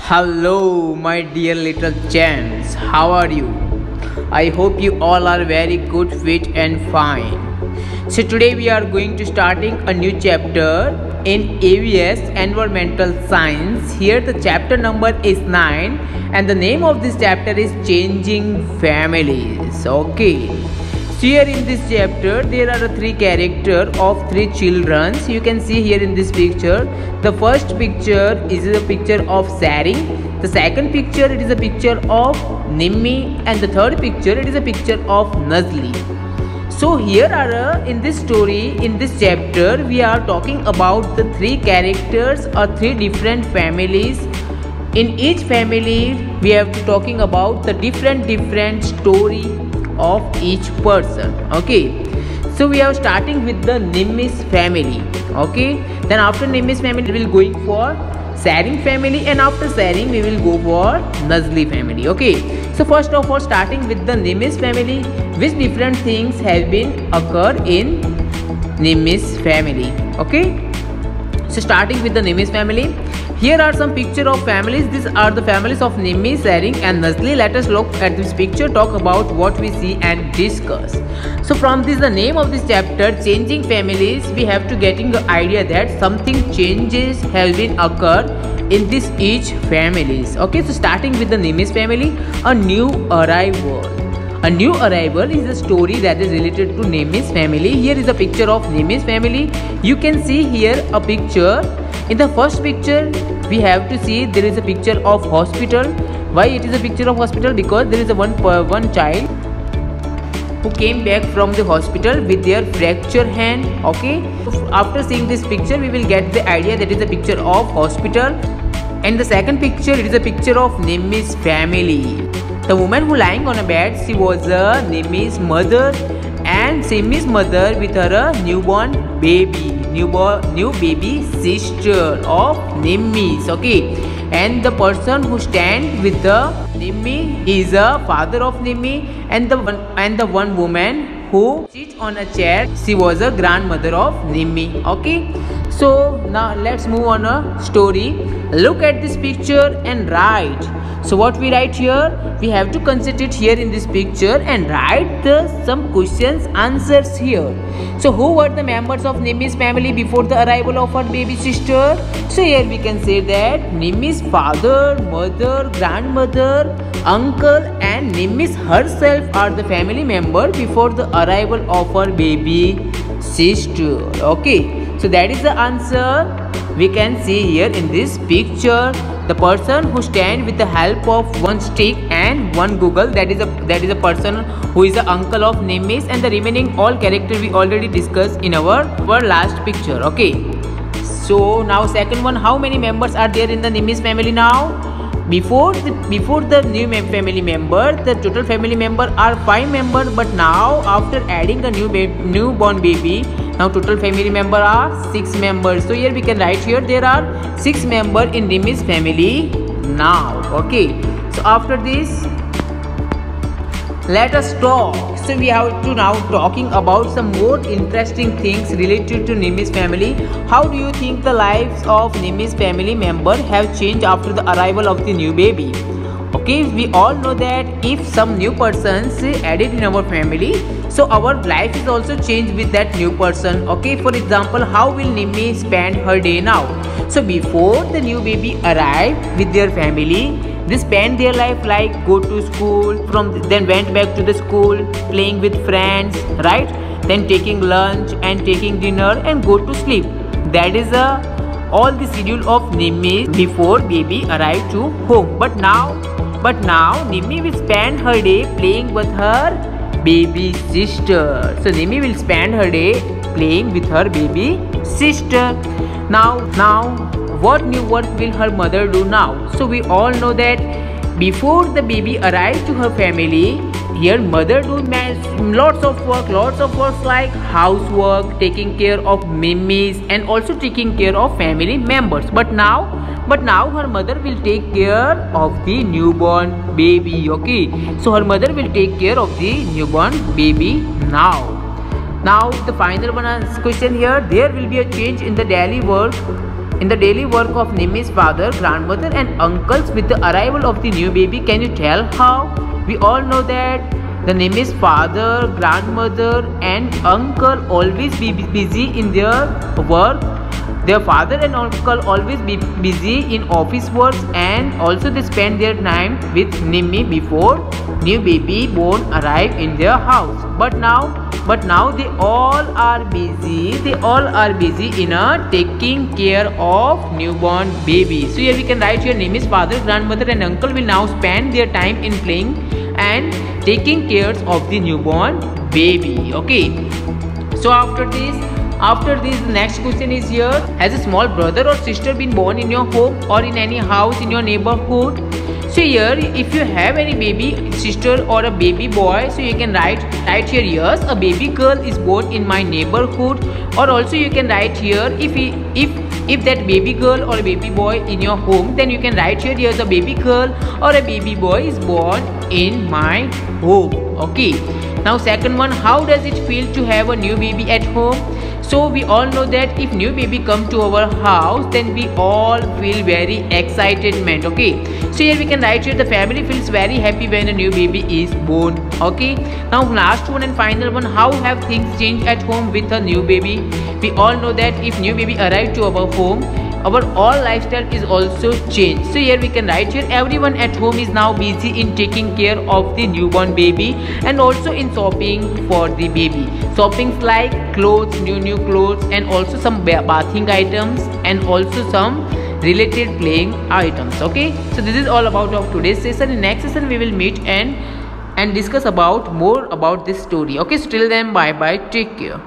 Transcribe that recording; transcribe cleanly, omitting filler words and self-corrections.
Hello, my dear little champs. How are you? I hope you all are very good, fit, and fine. So today we are going to starting a new chapter in AVS Environmental Science. Here the chapter number is 9, and the name of this chapter is Changing Families. Okay. So here in this chapter there are three characters of three children. So you can see here in this picture. The first picture is a picture of Sari. The second picture it is a picture of Nimmi, and the third picture it is a picture of Nazli. So here are in this story, in this chapter, we are talking about the three characters or three different families. In each family, we have to talking about the different story of each person. Okay, so we are starting with the Nimmi's family. Okay, then after Nimmi's family, we will going for Saring family, and after Saring, we will go for Nazli family. Okay, so first of all, starting with the Nimmi's family, which different things have been occur in Nimmi's family. Okay, so starting with the Nimmi's family, here are some picture of families. These are the families of Nimmi, Saring, and Nazli. Let us look at this picture, talk about what we see and discuss. So from this, the name of this chapter, Changing Families, we have to getting the idea that something changes has been occurred in this each families. Okay, so starting with the Nimmi's family, a new arrival. A new arrival is a story that is related to Nimmi's family. Here is a picture of Nimmi's family. You can see here a picture. In the first picture, we have to see there is a picture of hospital. Why it is a picture of hospital? Because there is a one child who came back from the hospital with their fractured hand. Okay, so after seeing this picture, we will get the idea that is a picture of hospital. And the second picture, it is a picture of Nimmi's family. The woman who lying on a bed, she was Nimmi's mother, and Nimmi's mother with her newborn baby, new baby sister of Nimmi's. Okay, and the person who stand with the Nimmi is a father of Nimmi, and the one woman who sits on a chair, she was a grandmother of Nimmi. Okay, so now let's move on a story. Look at this picture and write. So what we write here, we have to concentrate here in this picture and write some questions answers here. So who were the members of Nimmi's family before the arrival of her baby sister? So here we can say that Nimmi's father, mother, grandmother, uncle, and Nimmi's herself are the family member before the arrival of her baby sister. Okay, so that is the answer we can see here in this picture. The person who stand with the help of one stick and one Google, that is a person who is the uncle of Nimmi's, and the remaining all character we already discussed in our last picture. Okay, so now second one, how many members are there in the Nimmi's family now? Before the new family member, the total family member are 5 members, but now after adding a newborn baby, now total family member are 6 members. So here we can write here there are 6 members in Nimmi's family now. Okay, so after this, let us talk. So we have to now talking about some more interesting things related to Nimmi's family. How do you think the lives of Nimmi's family member have changed after the arrival of the new baby? Okay, we all know that if some new persons added in our family, so our life is also changed with that new person. Okay, for example, how will Nimmi spend her day now? So before the new baby arrived with their family, they spend their life like go to school, then went back to the school, playing with friends, right? Then taking lunch and taking dinner and go to sleep. That is all the schedule of Nimmi before baby arrived to home. But now Nimmi will spend her day playing with her baby sister. So Nimmi will spend her day playing with her baby sister. Now what new work will her mother do now? So we all know that before the baby arrived to her family, here mother do lots of work like housework, taking care of Mimmis, and also taking care of family members. But now her mother will take care of the newborn baby. Okay, so her mother will take care of the newborn baby now. Now the final one question here, there will be a change in the daily work in the daily work of Nimi's father, grandmother and uncles with the arrival of the new baby? Can you tell how? We all know that the Nimi's father, grandmother and uncle always be busy in their work. Their father and uncle always be busy in office works, and also they spend their time with Nimi before new baby born arrive in their house. But now they all are busy. They all are busy in taking care of newborn baby. So here we can write here Nimi's father, grandmother and uncle will now spend their time in playing and taking care of the newborn baby. Okay. So after this next question is here: has a small brother or sister been born in your home or in any house in your neighborhood? So here, if you have any baby sister or a baby boy, so you can write here, yes, a baby girl is born in my neighborhood. Or also you can write here, if that baby girl or a baby boy in your home, then you can write here, yes, a baby girl or a baby boy is born in my home. Okay. Now second one, how does it feel to have a new baby at home? So we all know that if new baby come to our house, then we all feel very excitement. Okay. So here we can write here, the family feels very happy when a new baby is born. Okay. Now last one and final one, how have things changed at home with a new baby? We all know that if new baby arrived to our home, our all lifestyle is also changed. So here we can write here, everyone at home is now busy in taking care of the newborn baby and also in shopping for the baby. Shoppings like clothes, new clothes, and also some bathing items and also some related playing items. Okay, so this is all about of today's session. In next session we will meet and discuss about more about this story. Okay, so till then, bye bye, take care.